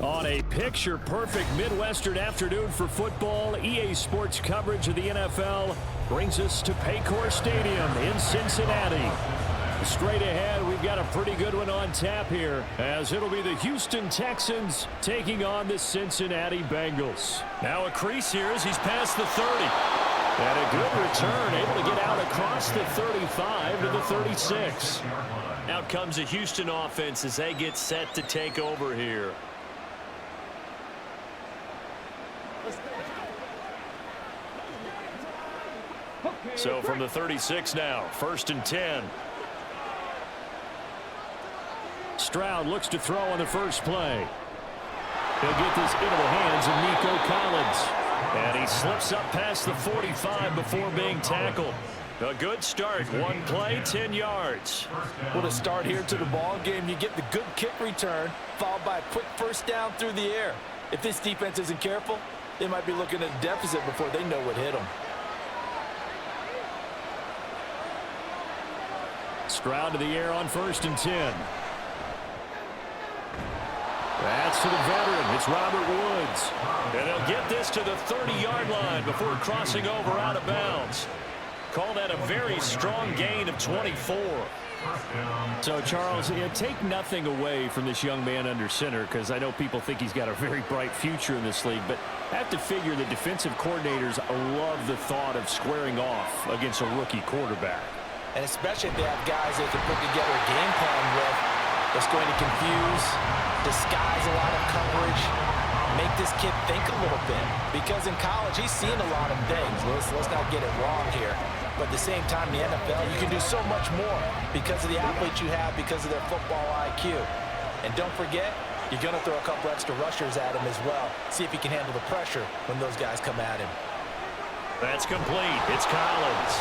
On a picture-perfect Midwestern afternoon for football, EA Sports coverage of the NFL brings us to Paycor Stadium in Cincinnati. Straight ahead, we've got a pretty good one on tap here, as it'll be the Houston Texans taking on the Cincinnati Bengals. Now a crease here as he's past the 30. And a good return, able to get out across the 35 to the 36. Out comes the Houston offense as they get set to take over here. So from the 36 now, 1st and 10. Stroud looks to throw on the first play. He'll get this into the hands of Nico Collins. And he slips up past the 45 before being tackled. A good start. One play, 10 yards. What a start here to the ball game. You get the good kick return, followed by a quick first down through the air. If this defense isn't careful, they might be looking at a deficit before they know what hit them. Stroud to the air on 1st and 10. That's to the veteran. It's Robert Woods. And they'll get this to the 30-yard line before crossing over out of bounds. Call that a very strong gain of 24. So, Charles, take nothing away from this young man under center, because I know people think he's got a very bright future in this league, but I have to figure the defensive coordinators love the thought of squaring off against a rookie quarterback. And especially if they have guys they can put together a game plan with that's going to confuse, disguise a lot of coverage, make this kid think a little bit. Because in college, he's seen a lot of things. Let's not get it wrong here. But at the same time, in the NFL, you can do so much more because of the athletes you have, because of their football IQ. And don't forget, you're going to throw a couple extra rushers at him as well. See if he can handle the pressure when those guys come at him. That's complete. It's Collins.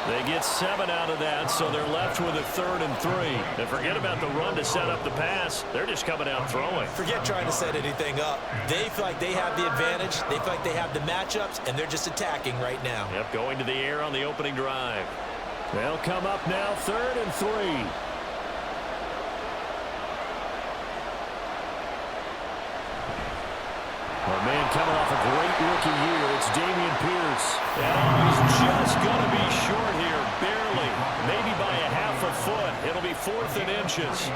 They get 7 out of that, so they're left with a 3rd and 3. And forget about the run to set up the pass. They're just coming out throwing. Forget trying to set anything up. They feel like they have the advantage. They feel like they have the matchups, and they're just attacking right now. Yep, going to the air on the opening drive. They'll come up now, 3rd and 3. Oh, man, coming off a great rookie year, it's Dameon Pierce. And he's just going to be short here, barely, maybe by a half a foot. It'll be 4th and inches.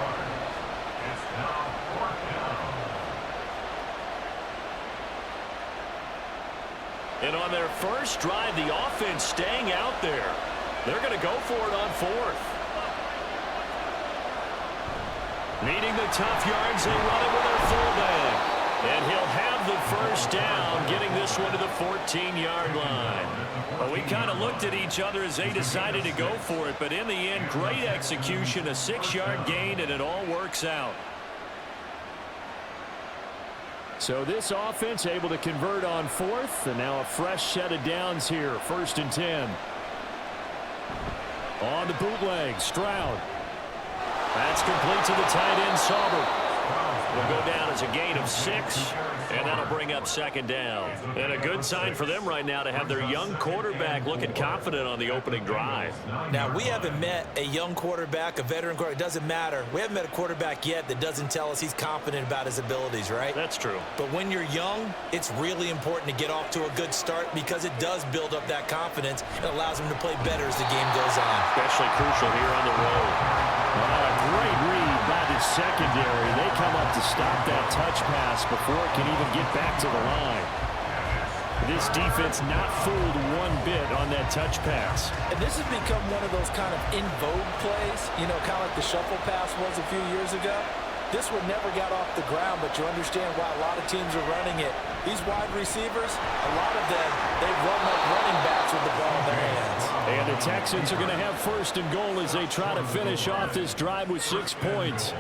And on their first drive, the offense staying out there. They're going to go for it on 4th. Needing the tough yards, they run it with their fullback. And he'll have the first down, getting this one to the 14-yard line. Well, we kind of looked at each other as they decided to go for it, but in the end, great execution, a 6-yard gain, and it all works out. So this offense able to convert on 4th, and now a fresh set of downs here, 1st and 10. On the bootleg, Stroud. That's complete to the tight end, Sauber. Will go down as a gain of 6, and that'll bring up 2nd down. And a good sign for them right now to have their young quarterback looking confident on the opening drive. Now, we haven't met a young quarterback, a veteran quarterback. It doesn't matter. We haven't met a quarterback yet that doesn't tell us he's confident about his abilities, right? That's true. But when you're young, it's really important to get off to a good start because it does build up that confidence and allows him to play better as the game goes on. Especially crucial here on the road. A great read by the secondary. They come up to stop that touch pass before it can even get back to the line. This defense not fooled one bit on that touch pass. And this has become one of those kind of in vogue plays, you know, kind of like the shuffle pass was a few years ago. This one never got off the ground, but you understand why a lot of teams are running it. These wide receivers, a lot of them, they run like running backs with the ball in their hands. And the Texans are going to have 1st and goal as they try to finish off this drive with 6 points.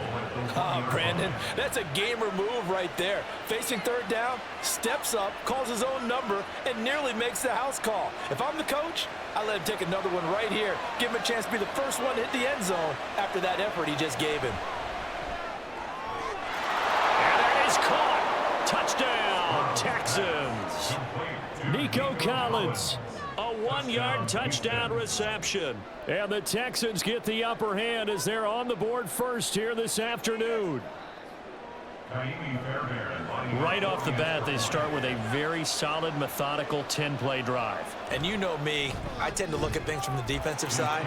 Oh, Brandon, that's a gamer move right there. Facing 3rd down, steps up, calls his own number, and nearly makes the house call. If I'm the coach, I let him take another one right here. Give him a chance to be the first one to hit the end zone after that effort he just gave him. And that is caught. Touchdown, Texans. Nico Collins. A 1-yard touchdown reception. And the Texans get the upper hand as they're on the board first here this afternoon. Right off the bat, they start with a very solid, methodical 10-play drive. And you know me, I tend to look at things from the defensive side.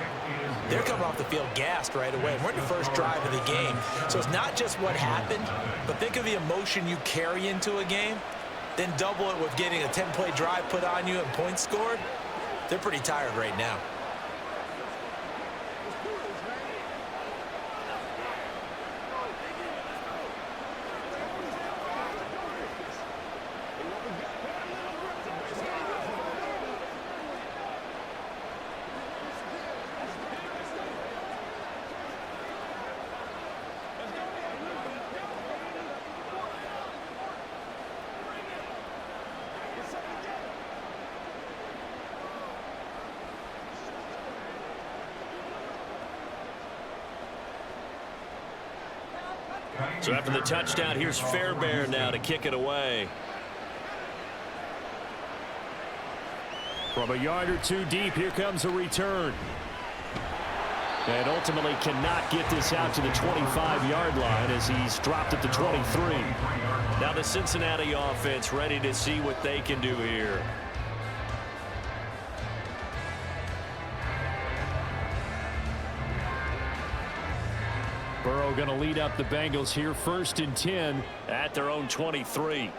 They're coming off the field gassed right away. We're in the first drive of the game. So it's not just what happened, but think of the emotion you carry into a game. Then double it with getting a 10-play drive put on you and points scored. They're pretty tired right now. So after the touchdown, here's Fairbairn now to kick it away. From a yard or two deep, here comes a return. And ultimately cannot get this out to the 25-yard line as he's dropped at the 23. Now the Cincinnati offense ready to see what they can do here. Burrow going to lead up the Bengals here, 1st and 10 at their own 23.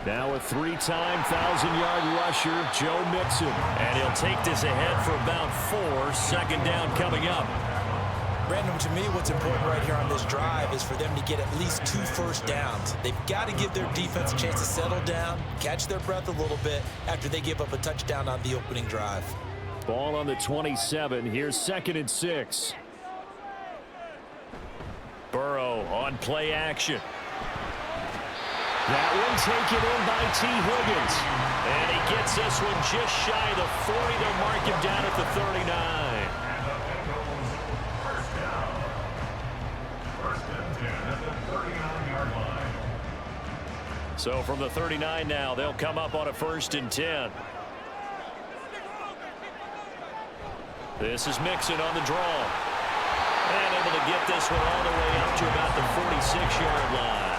Now a 3-time 1,000-yard rusher, Joe Mixon. And he'll take this ahead for about 4. 2nd down coming up. Brandon, to me, what's important right here on this drive is for them to get at least 2 first downs. They've got to give their defense a chance to settle down, catch their breath a little bit after they give up a touchdown on the opening drive. Ball on the 27. Here's 2nd and 6. Burrow on play action. That one taken in by T. Higgins. And he gets this one just shy of the 40. They'll mark him down at the 39. So from the 39 now, they'll come up on a 1st and 10. This is Mixon on the draw. And able to get this one all the way up to about the 46-yard line.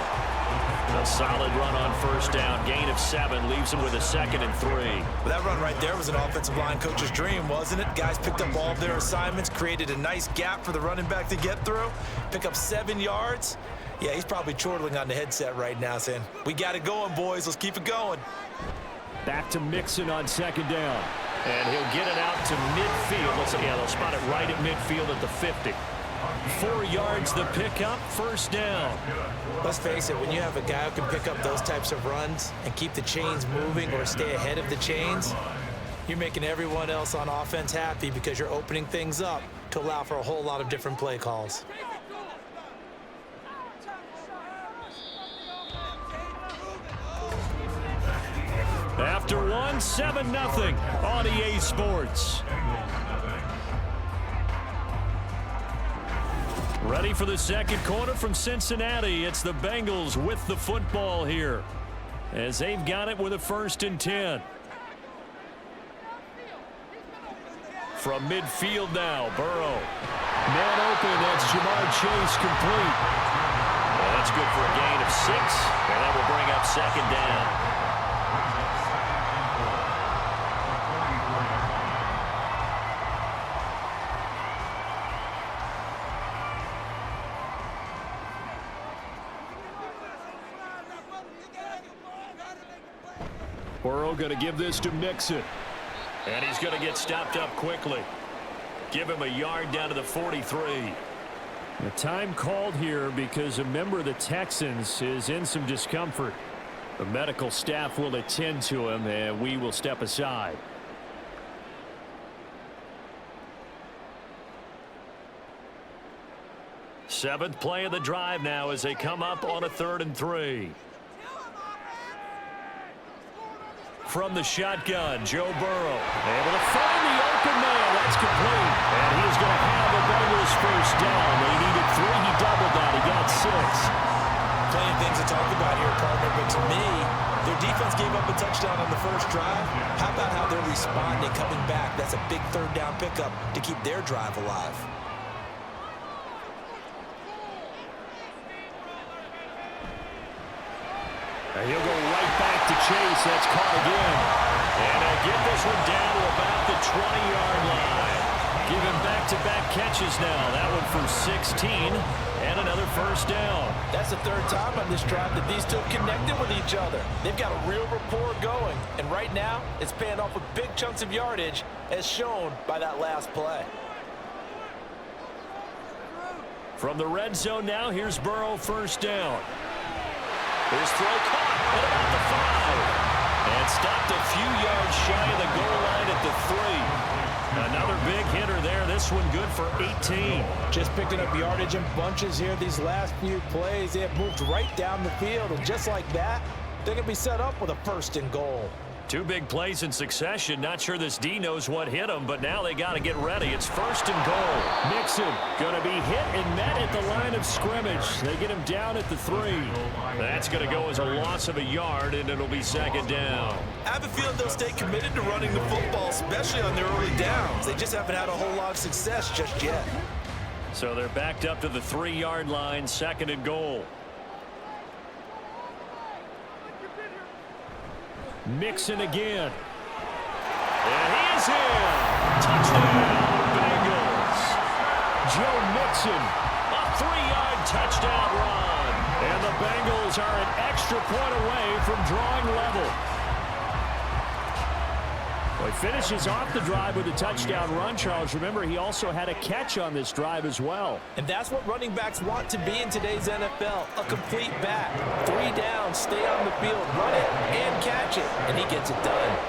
A solid run on 1st down. Gain of 7 leaves him with a 2nd and 3. Well, that run right there was an offensive line coach's dream, wasn't it? Guys picked up all of their assignments, created a nice gap for the running back to get through, pick up 7 yards. Yeah, he's probably chortling on the headset right now saying, we got it going, boys. Let's keep it going. Back to Mixon on 2nd down. And he'll get it out to midfield. They'll spot it right at midfield at the 50. 4 yards the pickup, 1st down. Let's face it, when you have a guy who can pick up those types of runs and keep the chains moving or stay ahead of the chains, you're making everyone else on offense happy because you're opening things up to allow for a whole lot of different play calls. After one, 7-0 on EA Sports. Ready for the 2nd quarter from Cincinnati. It's the Bengals with the football here as they've got it with a 1st and 10. From midfield now, Burrow. Man open, that's Jamar Chase complete. Well, that's good for a gain of 6, and that will bring up 2nd down. Burrow going to give this to Mixon. And he's going to get stopped up quickly. Give him a yard down to the 43. The time called here because a member of the Texans is in some discomfort. The medical staff will attend to him, and we will step aside. Seventh play of the drive now as they come up on a 3rd and 3. From the shotgun, Joe Burrow able to find the open man. That's complete. And he's going to have a Bengals 1st down. They needed 3. He doubled that. He got 6. Plenty of things to talk about here, partner, but to me, their defense gave up a touchdown on the 1st drive. How about how they're responding, coming back? That's a big 3rd down pickup to keep their drive alive. He'll go right back to chase. That's caught again. And they'll get this one down to about the 20-yard line. Give him back-to-back catches now. That one for 16 and another first down. That's the third time on this drive that these two have connected with each other. They've got a real rapport going. And right now, it's paying off with big chunks of yardage as shown by that last play. From the red zone now, here's Burrow, first down. His throw caught at about the 5. And stopped a few yards shy of the goal line at the 3. Another big hitter there. This one good for 18. Just picking up yardage in bunches here these last few plays. They have moved right down the field. And just like that, they're going to be set up with a first and goal. 2 big plays in succession. Not sure this D knows what hit him, but now they got to get ready. It's first and goal. Mixon going to be hit and met at the line of scrimmage. They get him down at the 3. That's going to go as a loss of a yard, and it'll be second down. I have a feeling they'll stay committed to running the football, especially on their early downs. They just haven't had a whole lot of success just yet. So they're backed up to the 3-yard line, second and goal. Mixon again. And he is in. Touchdown, Bengals. Joe Mixon, a 3-yard touchdown run. And the Bengals are an extra point away from drawing level. Well, he finishes off the drive with a touchdown run, Charles. Remember, he also had a catch on this drive as well. And that's what running backs want to be in today's NFL, a complete back. 3 down, stay on the field, run it, and catch it. And he gets it done.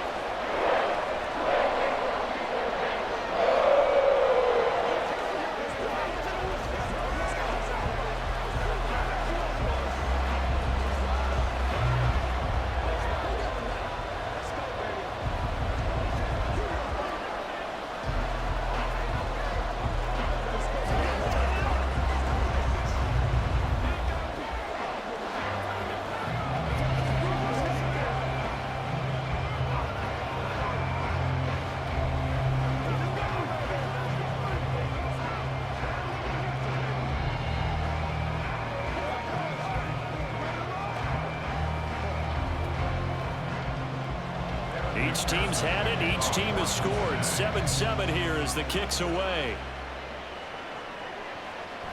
Each team's had it. Each team has scored. 7-7 here as the kick's away.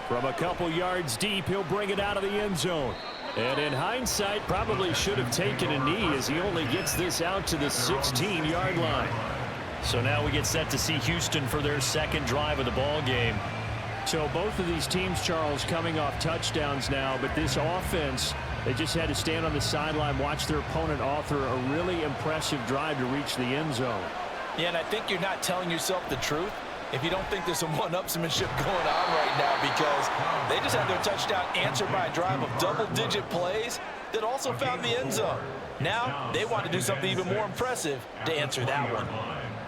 From a couple yards deep, he'll bring it out of the end zone. And in hindsight, probably should have taken a knee as he only gets this out to the 16-yard line. So now we get set to see Houston for their second drive of the ball game. So both of these teams, Charles, coming off touchdowns now, but this offense, they just had to stand on the sideline, watch their opponent author a really impressive drive to reach the end zone. Yeah, and I think you're not telling yourself the truth if you don't think there's some one-upsmanship going on right now, because they just had their touchdown answered by a drive of double-digit plays that also found the end zone. Now they want to do something even more impressive to answer that one.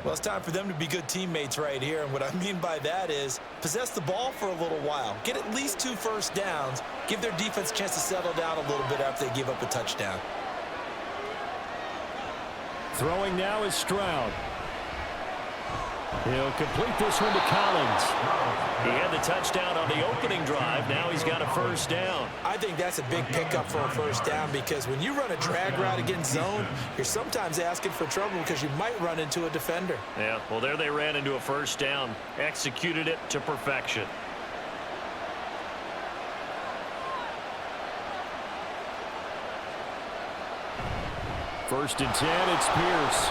Well, it's time for them to be good teammates right here, and what I mean by that is possess the ball for a little while, get at least 2 first downs, give their defense a chance to settle down a little bit after they give up a touchdown. Throwing now is Stroud. He'll complete this one to Collins. He had the touchdown on the opening drive. Now he's got a first down. I think that's a big pickup for a first down, because when you run a drag route against zone, you're sometimes asking for trouble because you might run into a defender. Yeah, well, there they ran into a first down. Executed it to perfection. First and 10, it's Pierce.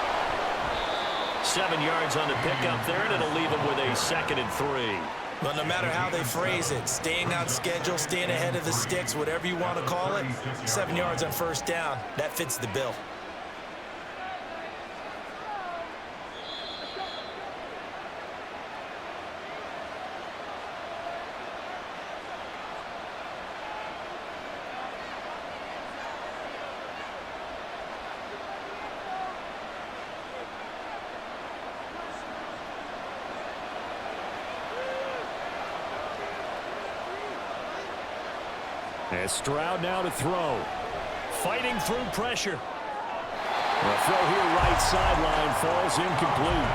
7 yards on the pickup there, and it'll leave him with a 2nd and 3. Well, no matter how they phrase it, staying on schedule, staying ahead of the sticks, whatever you want to call it, 7 yards on first down, that fits the bill. And Stroud now to throw. Fighting through pressure. The throw here right sideline falls incomplete.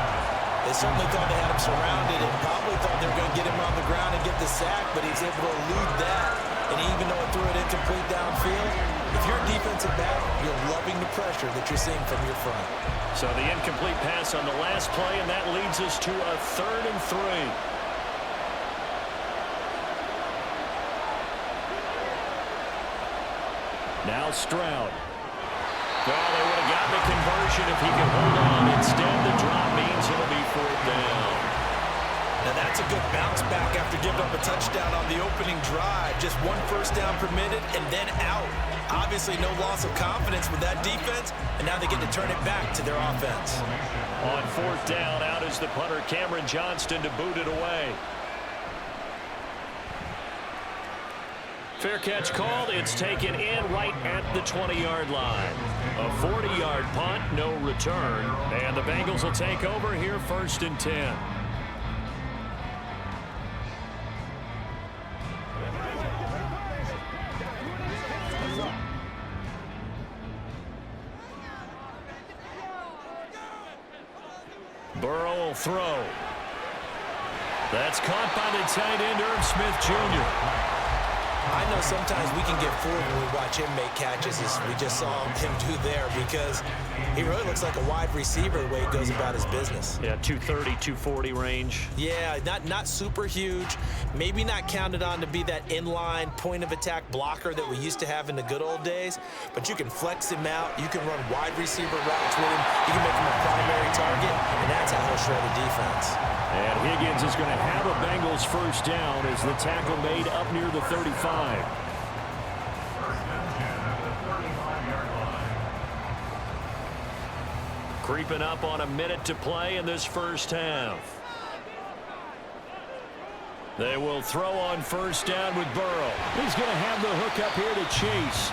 They certainly thought they had him surrounded and probably thought they were going to get him on the ground and get the sack, but he's able to elude that. And even though it threw it incomplete downfield, he If you're a defensive back, you're loving the pressure that you're seeing from your front. So the incomplete pass on the last play, and that leads us to a 3rd and 3. Now Stroud. Well, they would have gotten the conversion if he could hold on. Instead, the drop means it'll be 4th down. Now that's a good bounce back after giving up a touchdown on the opening drive. Just 1 first down permitted and then out. Obviously no loss of confidence with that defense, and now they get to turn it back to their offense. On 4th down, out is the punter Cameron Johnston to boot it away. Fair catch called. It's taken in right at the 20-yard line. A 40-yard punt, no return. And the Bengals will take over here 1st and 10. Burrow will throw. That's caught by the tight end, Irv Smith Jr. I know sometimes we can get fooled when we watch him make catches, as we just saw him do there, because he really looks like a wide receiver the way he goes about his business. Yeah, 230, 240 range. Yeah, not super huge. Maybe not counted on to be that inline point-of-attack blocker that we used to have in the good old days, but you can flex him out. You can run wide receiver routes with him. You can make him a primary target, and that's how he'll shred a defense. And Higgins is going to have a Bengals 1st down as the tackle made up near the 35. Creeping up on a minute to play in this 1st half. They will throw on 1st down with Burrow. He's going to have the hook up here to Chase.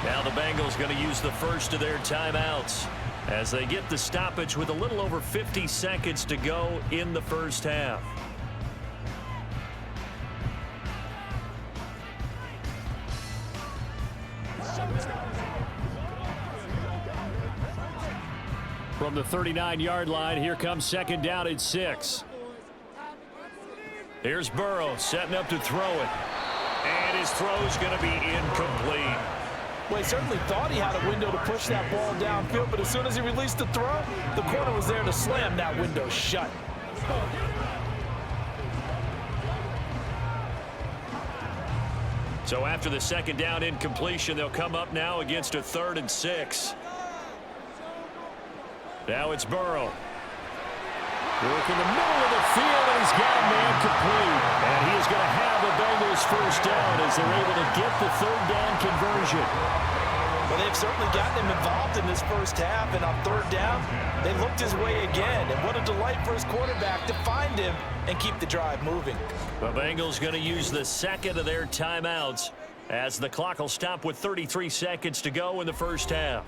Now the Bengals going to use the first of their timeouts as they get the stoppage with a little over 50 seconds to go in the 1st half. From the 39-yard line, here comes 2nd down at 6. Here's Burrow setting up to throw it. And his throw's going to be incomplete. Well, he certainly thought he had a window to push that ball downfield, but as soon as he released the throw, the corner was there to slam that window shut. So after the 2nd down incompletion, they'll come up now against a 3rd and 6. Now it's Burrow. Work in the middle of the field, and he's got a man complete. And he is going to have the Bengals 1st down as they're able to get the 3rd down conversion. Well, they've certainly gotten him involved in this 1st half, and on 3rd down, they looked his way again. And what a delight for his quarterback to find him and keep the drive moving. The Bengals going to use the 2nd of their timeouts as the clock will stop with 33 seconds to go in the 1st half.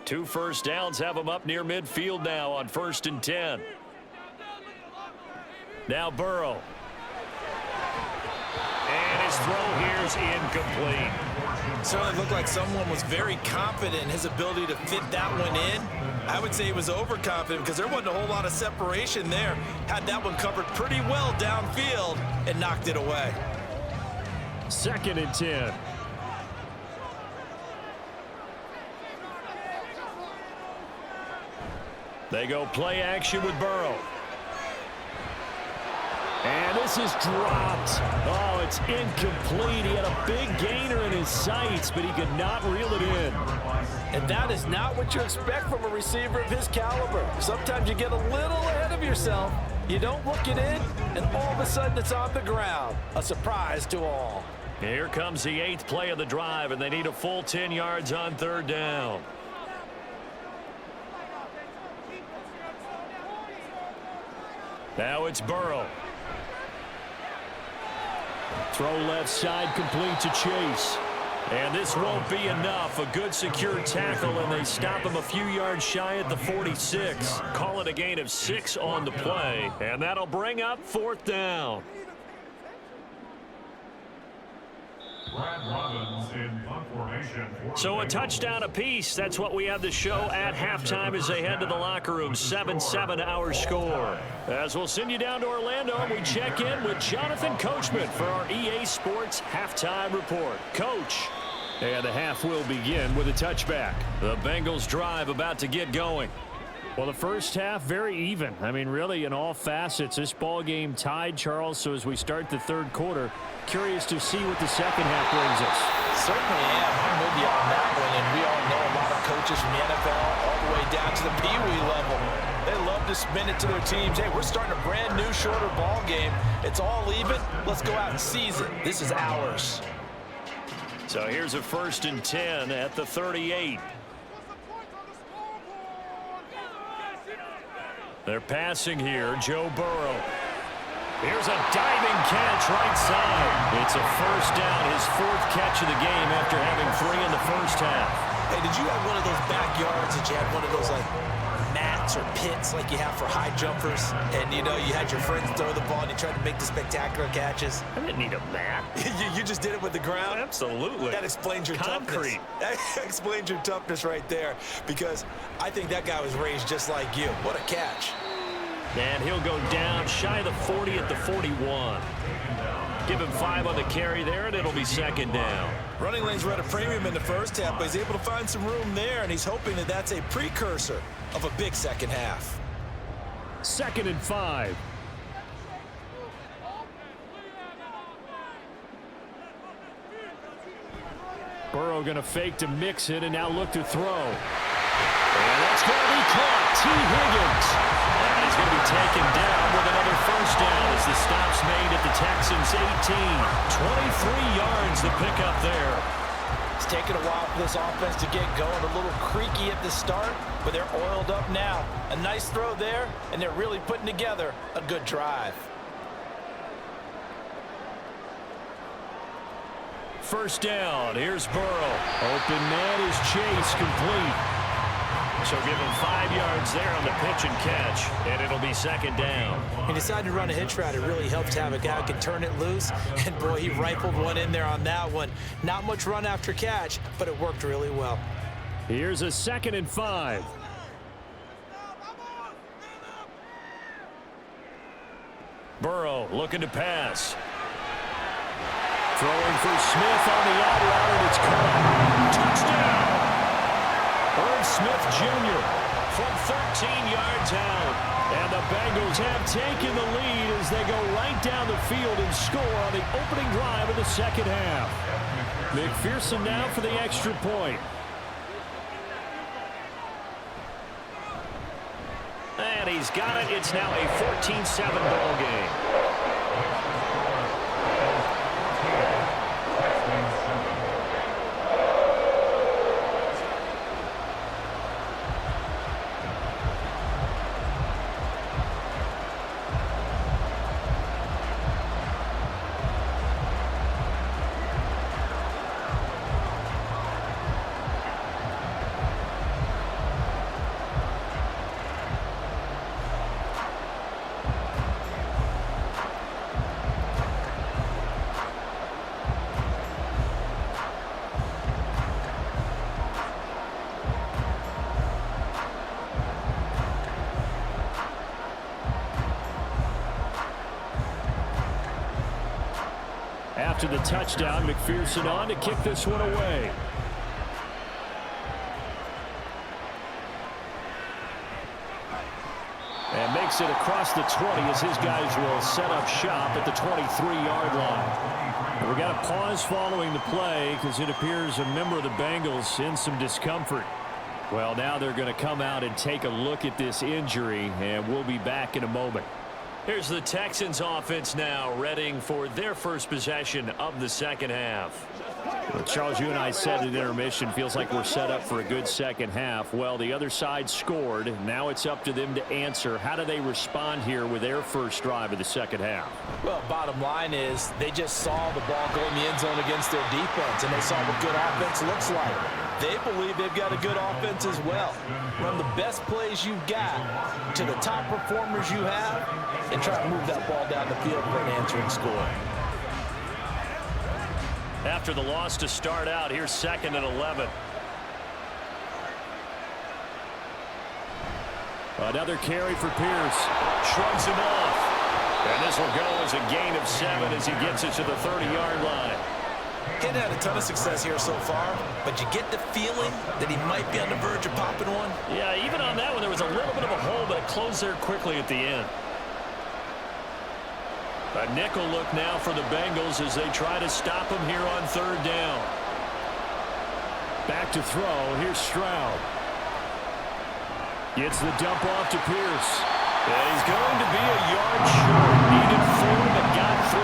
Two 1st downs have them up near midfield now on 1st and 10. Now Burrow. And his throw here is incomplete. Certainly looked like someone was very confident in his ability to fit that one in. I would say he was overconfident because there wasn't a whole lot of separation there. Had that one covered pretty well downfield and knocked it away. 2nd and 10. They go play action with Burrow. And this is dropped. Oh, it's incomplete. He had a big gainer in his sights, but he could not reel it in. And that is not what you expect from a receiver of his caliber. Sometimes you get a little ahead of yourself. You don't look it in, and all of a sudden it's on the ground. A surprise to all. Here comes the 8th play of the drive, and they need a full 10 yards on 3rd down. Now it's Burrow. Throw left side complete to Chase. And this won't be enough. A good secure tackle, and they stop him a few yards shy at the 46. Call it a gain of 6 on the play, and that'll bring up 4th down. So a touchdown apiece. That's what we have to show at halftime as they head to the locker room. 7-7 our score. As we'll send you down to Orlando, and we check in with Jonathan Coachman for our EA Sports Halftime Report. Coach. And the half will begin with a touchback. The Bengals drive about to get going. Well, the first half, very even. I mean, really, in all facets, this ball game tied, Charles. So as we start the third quarter, curious to see what the second half brings us. Certainly am. I'm with you on that one. And we all know a lot of coaches from the NFL all the way down to the Pee Wee level. They love to spin it to their teams. Hey, we're starting a brand new, shorter ball game. It's all even. Let's go out and seize it. This is ours. So here's a 1st and 10 at the 38. They're passing here, Joe Burrow. Here's a diving catch right side. It's a first down, his 4th catch of the game after having 3 in the first half. Hey, did you have one of those backyards that you had one of those, like, mats or pits like you have for high jumpers? And, you know, you had your friends throw the ball and you tried to make the spectacular catches? I didn't need a mat. You just did it with the ground? Absolutely. That explains your Concrete. toughness. That explains your toughness right there, because I think that guy was raised just like you. What a catch. And he'll go down shy of the 40 at the 41. Give him 5 on the carry there, and it'll be 2nd down. Running lanes were at a premium in the first half, but he's able to find some room there, and he's hoping that that's a precursor of a big second half. 2nd and 5. Burrow going to fake to mix it and now look to throw. And that's going to be caught. T. Higgins. And he's going to be taken down with another first down as the stop's made at the Texans 18. 23 yards the pickup there. It's taken a while for this offense to get going. A little creaky at the start, but they're oiled up now. A nice throw there, and they're really putting together a good drive. First down. Here's Burrow. Open man is Chase, complete. So give him 5 yards there on the pitch and catch, and it'll be 2nd down. He decided to run a hitch route. It really helps to have a guy who can turn it loose, and boy, he rifled one in there on that one. Not much run after catch, but it worked really well. Here's a 2nd and 5. Burrow looking to pass. Throwing for Smith on the out route, and it's caught. Touchdown! Irv Smith Jr. from 13 yards out. And the Bengals have taken the lead as they go right down the field and score on the opening drive of the second half. McPherson now for the extra point. And he's got it. It's now a 14-7 ball game. After the touchdown, McPherson on to kick this one away. And makes it across the 20 as his guys will set up shop at the 23-yard line. We got a pause following the play because it appears a member of the Bengals in some discomfort. Well, now they're going to come out and take a look at this injury, and we'll be back in a moment. Here's the Texans offense now, readying for their first possession of the second half. Well, Charles, you and I said at intermission, feels like we're set up for a good second half. Well, the other side scored. Now it's up to them to answer. How do they respond here with their first drive of the second half? Well, bottom line is they just saw the ball go in the end zone against their defense, and they saw what good offense looks like. They believe they've got a good offense as well. Run the best plays you've got to the top performers you have and try to move that ball down the field for an answering score. After the loss to start out, here's 2nd and 11. Another carry for Pierce. Shrugs him off. And this will go as a gain of 7 as he gets it to the 30-yard line. He hadn't had a ton of success here so far, but you get the feeling that he might be on the verge of popping one. Yeah, even on that one, there was a little bit of a hole, but it closed there quickly at the end. A nickel look now for the Bengals as they try to stop him here on 3rd down. Back to throw. Here's Stroud. Gets the dump off to Pierce. And he's going to be a yard short. Needed 4, but got 3.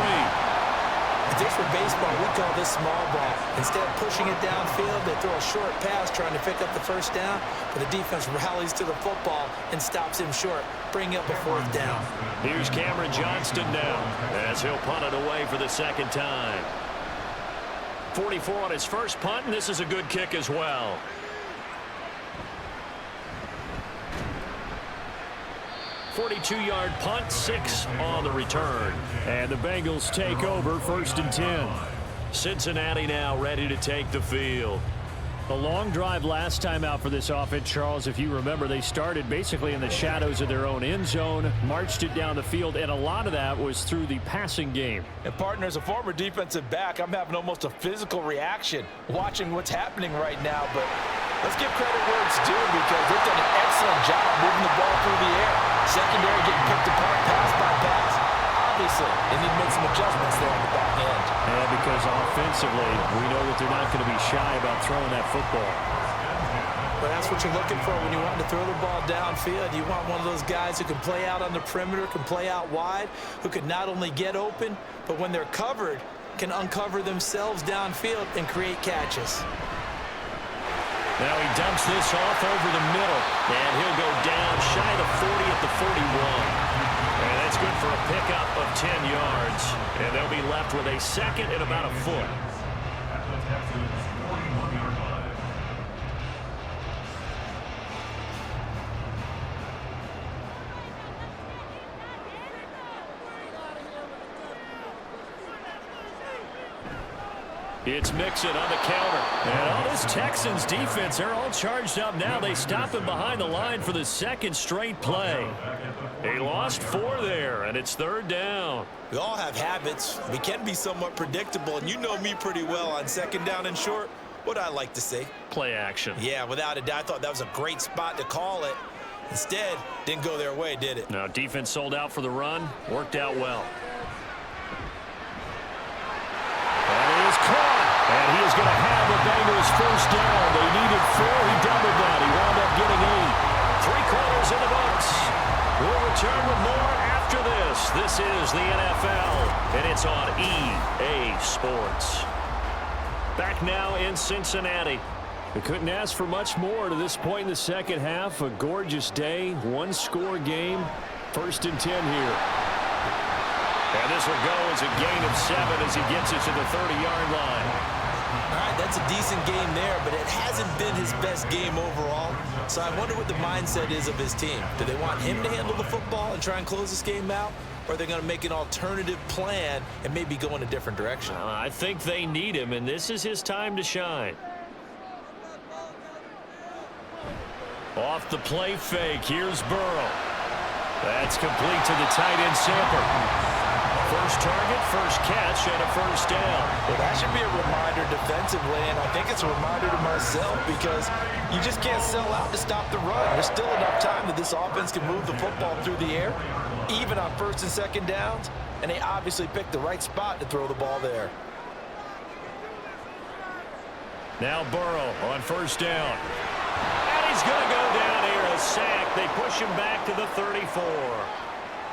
Just for baseball, we call this small ball. Instead of pushing it downfield, they throw a short pass trying to pick up the 1st down, but the defense rallies to the football and stops him short, bringing up a 4th down. Here's Cameron Johnston now as he'll punt it away for the 2nd time. 44 on his first punt, and this is a good kick as well. .42-yard punt, 6 on the return. And the Bengals take over 1st and 10. Cincinnati now ready to take the field. A long drive last time out for this offense, Charles. If you remember, they started basically in the shadows of their own end zone, marched it down the field, and a lot of that was through the passing game. And partner, as a former defensive back, I'm having almost a physical reaction watching what's happening right now. But let's give credit where it's due because they've done an excellent job moving the ball through the air. Secondary getting picked apart pass by pass. Obviously, they need to make some adjustments there on the back end. Yeah, because offensively, we know that they're not going to be shy about throwing that football. But that's what you're looking for when you want to throw the ball downfield. You want one of those guys who can play out on the perimeter, can play out wide, who can not only get open, but when they're covered, can uncover themselves downfield and create catches. Now he dumps this off over the middle, and he'll go down shy of the 40 at the 41. And that's good for a pickup of 10 yards. And they'll be left with a 2nd and about a foot. It's Mixon on the counter. And all this Texans defense, they're all charged up now. They stop him behind the line for the 2nd straight play. He lost 4 there, and it's 3rd down. We all have habits. We can be somewhat predictable, and you know me pretty well on 2nd down and short. What I like to say? Play action. Yeah, without a doubt, I thought that was a great spot to call it. Instead, didn't go their way, did it? Now, defense sold out for the run. Worked out well. That is caught. And he is going to have the Bengals 1st down. They needed 4. He doubled that. He wound up getting 8. 3 quarters in the books. We'll return with more after this. This is the NFL, and it's on EA Sports. Back now in Cincinnati. They couldn't ask for much more to this point in the 2nd half. A gorgeous day, 1-score game. 1st and 10 here. And this will go as a gain of 7 as he gets it to the 30-yard line. All right, that's a decent game there, but it hasn't been his best game overall. So I wonder what the mindset is of his team. Do they want him to handle the football and try and close this game out? Or are they going to make an alternative plan and maybe go in a different direction? I think they need him, and this is his time to shine. Off the play fake, here's Burrow. That's complete to the tight end Samper. First target, first catch, and a 1st down. Well, that should be a reminder defensively, and I think it's a reminder to myself because you just can't sell out to stop the run. There's still enough time that this offense can move the football through the air, even on 1st and 2nd downs, and they obviously picked the right spot to throw the ball there. Now Burrow on 1st down. And he's going to go down here, a sack. They push him back to the 34.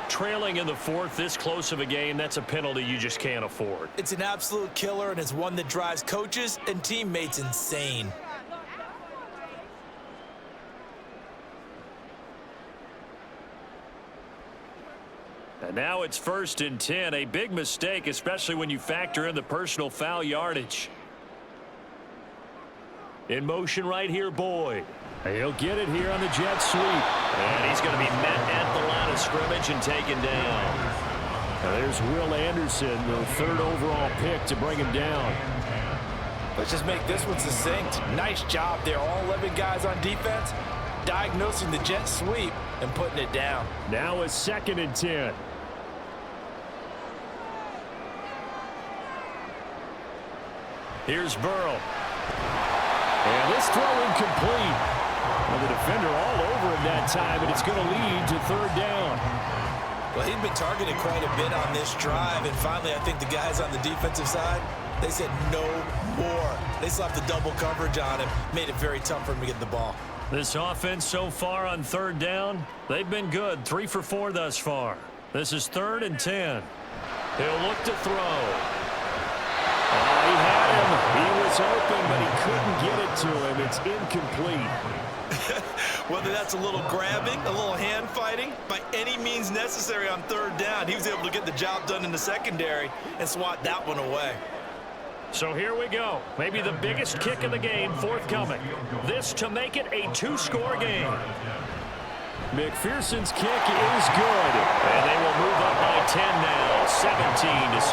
Trailing in the 4th, this close of a game, that's a penalty you just can't afford. It's an absolute killer, and it's one that drives coaches and teammates insane. And now it's 1st and 10, a big mistake, especially when you factor in the personal foul yardage. In motion right here, Boyd. He'll get it here on the jet sweep. And he's going to be met at the line of scrimmage and taken down. Now there's Will Anderson, the 3rd overall pick to bring him down. Let's just make this one succinct. Nice job there. All 11 guys on defense diagnosing the jet sweep and putting it down. Now a 2nd and 10. Here's Burrow. And this throw incomplete. Well, the defender all over him that time, and it's going to lead to 3rd down. Well, he'd been targeted quite a bit on this drive, and finally I think the guys on the defensive side, they said no more. They slapped the double coverage on him, made it very tough for him to get the ball. This offense so far on 3rd down, they've been good. 3 for 4 thus far. This is 3rd and 10. He'll look to throw. Oh, he had him. He was open, but he couldn't get it to him. It's incomplete. Whether that's a little grabbing, a little hand fighting, by any means necessary on 3rd down, he was able to get the job done in the secondary and swat that one away. So here we go. Maybe the biggest kick of the game forthcoming. This to make it a 2-score game. McPherson's kick is good. And they will move up by 10 now, 17-7.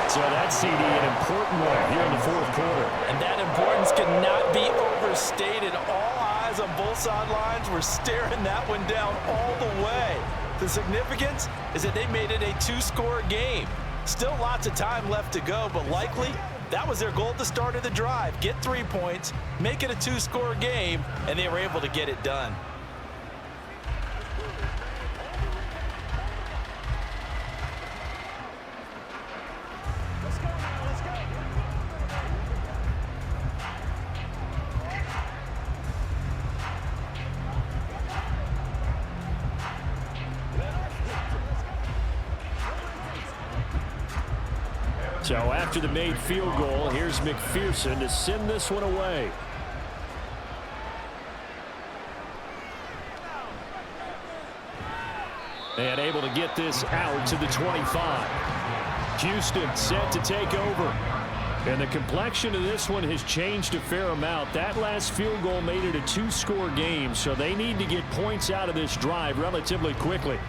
So that's CD an important one here in the 4th quarter. And that importance cannot be overstated. All eyes on both sidelines were staring that one down all the way. The significance is that they made it a 2-score game. Still lots of time left to go, but likely that was their goal at the start of the drive. Get 3 points, make it a 2-score game, and they were able to get it done. So after the made field goal, here's McPherson to send this one away. And able to get this out to the 25. Houston set to take over. And the complexion of this one has changed a fair amount. That last field goal made it a 2-score game, so they need to get points out of this drive relatively quickly.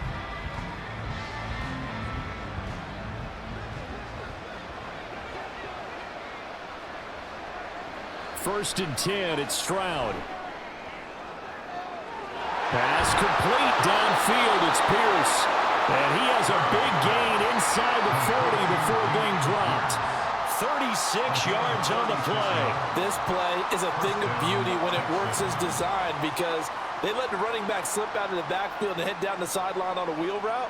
First and 10, it's Stroud. Pass complete downfield, it's Pierce. And he has a big gain inside the 40 before being dropped. 36 yards on the play. This play is a thing of beauty when it works as designed because they let the running back slip out of the backfield and head down the sideline on a wheel route.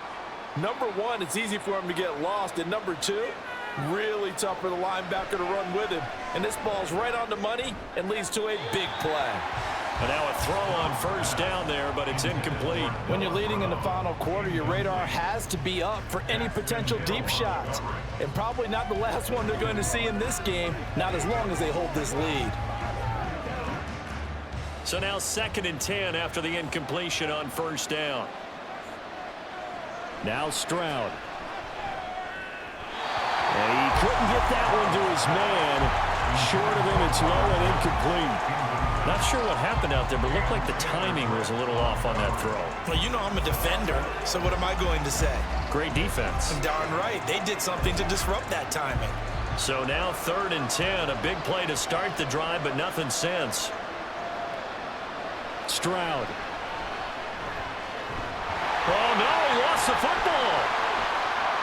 Number one, it's easy for him to get lost. And number two, really tough for the linebacker to run with him. And this ball's right on the money and leads to a big play. And now a throw on first down there, but it's incomplete. When you're leading in the final quarter, your radar has to be up for any potential deep shots. And probably not the last one they're going to see in this game, not as long as they hold this lead. So now 2nd and 10 after the incompletion on first down. Now Stroud. And he couldn't get that one to his man. Short of him, it's low and incomplete. Not sure what happened out there, but looked like the timing was a little off on that throw. Well, you know I'm a defender, so what am I going to say? Great defense. Darn right. They did something to disrupt that timing. So now 3rd and 10, a big play to start the drive, but nothing since. Stroud. Oh, no, he lost the football.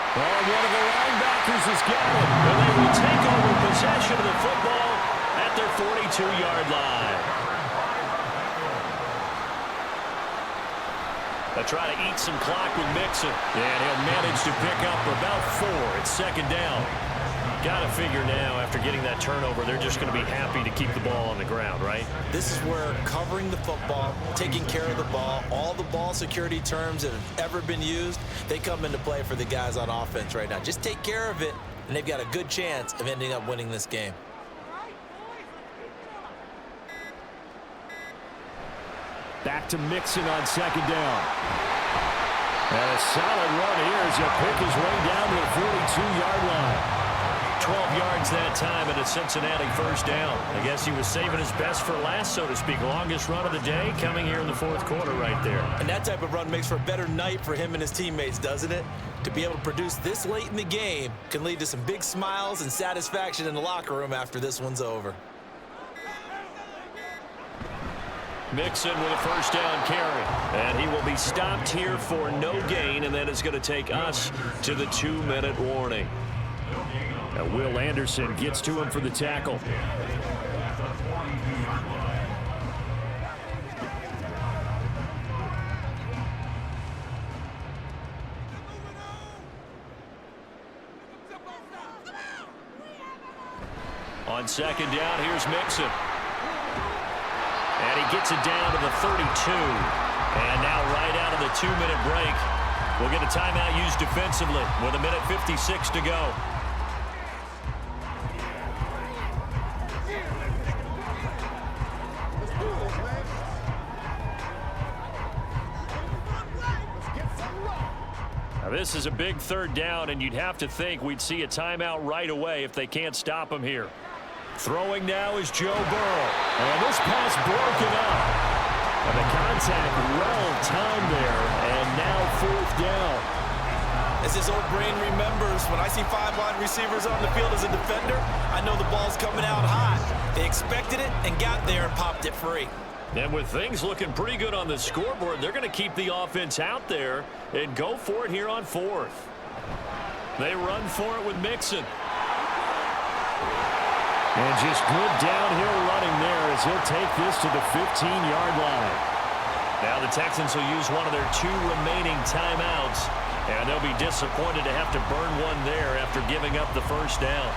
Well, one of the linebackers has got it. And they will take over possession of the football at their 42-yard line. They'll try to eat some clock with Mixon. And he'll manage to pick up about 4. It's 2nd down. Got to figure now, after getting that turnover, they're just going to be happy to keep the ball on the ground, right? This is where covering the football, taking care of the ball, all the ball security terms that have ever been used, they come into play for the guys on offense right now. Just take care of it, and they've got a good chance of ending up winning this game. Back to Mixon on 2nd down. And a solid run here as he'll pick his way down to the 42-yard line. 12 yards that time and a Cincinnati first down. I guess he was saving his best for last, so to speak. Longest run of the day coming here in the fourth quarter right there. And that type of run makes for a better night for him and his teammates, doesn't it? To be able to produce this late in the game can lead to some big smiles and satisfaction in the locker room after this one's over. Mixon with a first down carry. And he will be stopped here for no gain, and then it's going to take us to the 2-minute warning. Now Will Anderson gets to him for the tackle. On second down, here's Mixon. And he gets it down to the 32. And now right out of the 2-minute break, we'll get a timeout used defensively with 1:56 to go. Now this is a big third down, and you'd have to think we'd see a timeout right away if they can't stop him here. Throwing now is Joe Burrow. And this pass broken up. And the contact well timed there. And now fourth down. As his old brain remembers, when I see 5 wide receivers on the field as a defender, I know the ball's coming out hot. They expected it and got there and popped it free. And with things looking pretty good on the scoreboard, they're going to keep the offense out there and go for it here on fourth. They run for it with Mixon. And just good downhill running there as he'll take this to the 15-yard line. Now the Texans will use one of their 2 remaining timeouts, and they'll be disappointed to have to burn one there after giving up the first down.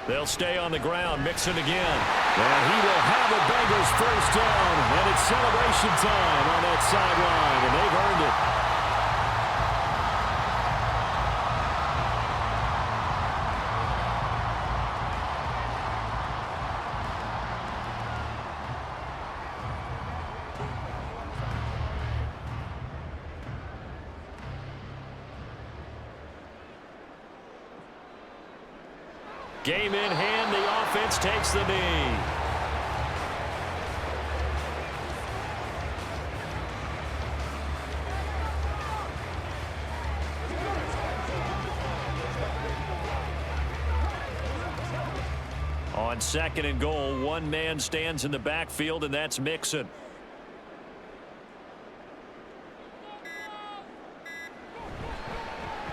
They'll stay on the ground. Mixon again. And he will have a Bengals first down. And it's celebration time on that sideline. And they've earned it. Game in hand, the offense takes the knee. On second and goal, one man stands in the backfield, and that's Mixon.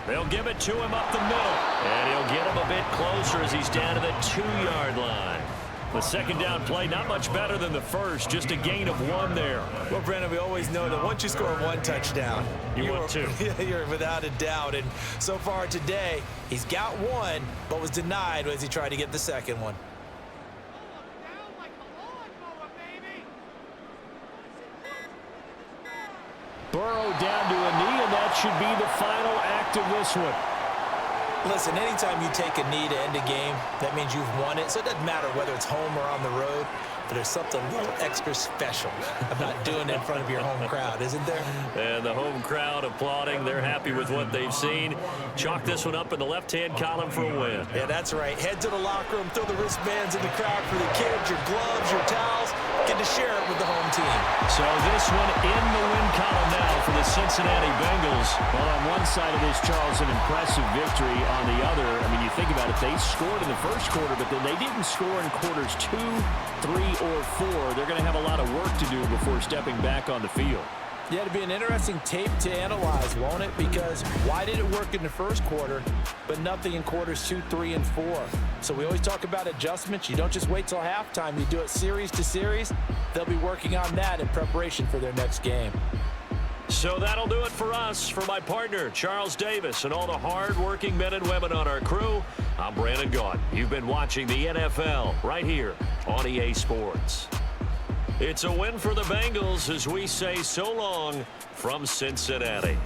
They'll give it to him up the middle. And he'll get him a bit closer as he's down to the 2-yard line. The second down play, not much better than the first, just a gain of 1 there. Well, Brandon, we always know that once you score 1 touchdown, you want 2. You're without a doubt. And so far today, he's got 1, but was denied as he tried to get the second one. Burrow down to a knee, and that should be the final act of this one. Listen, anytime you take a knee to end a game, that means you've won it. So it doesn't matter whether it's home or on the road, but there's something a little extra special about doing it in front of your home crowd, isn't there? And the home crowd applauding. They're happy with what they've seen. Chalk this one up in the left-hand column for a win. Yeah, that's right. Head to the locker room, throw the wristbands in the crowd for the kids, your gloves, your towels. Get to share it with the home team. So this one in the win column now for the Cincinnati Bengals. Well, on one side of this, Charles, an impressive victory. On the other, I mean, you think about it, they scored in the first quarter, but then they didn't score in quarters 2, 3, or 4. They're going to have a lot of work to do before stepping back on the field. Yeah, it'll be an interesting tape to analyze, won't it? Because why did it work in the first quarter, but nothing in quarters 2, 3, and 4? So we always talk about adjustments. You don't just wait till halftime. You do it series to series. They'll be working on that in preparation for their next game. So that'll do it for us. For my partner, Charles Davis, and all the hard-working men and women on our crew, I'm Brandon Gaudin. You've been watching the NFL right here on EA Sports. It's a win for the Bengals as we say so long from Cincinnati.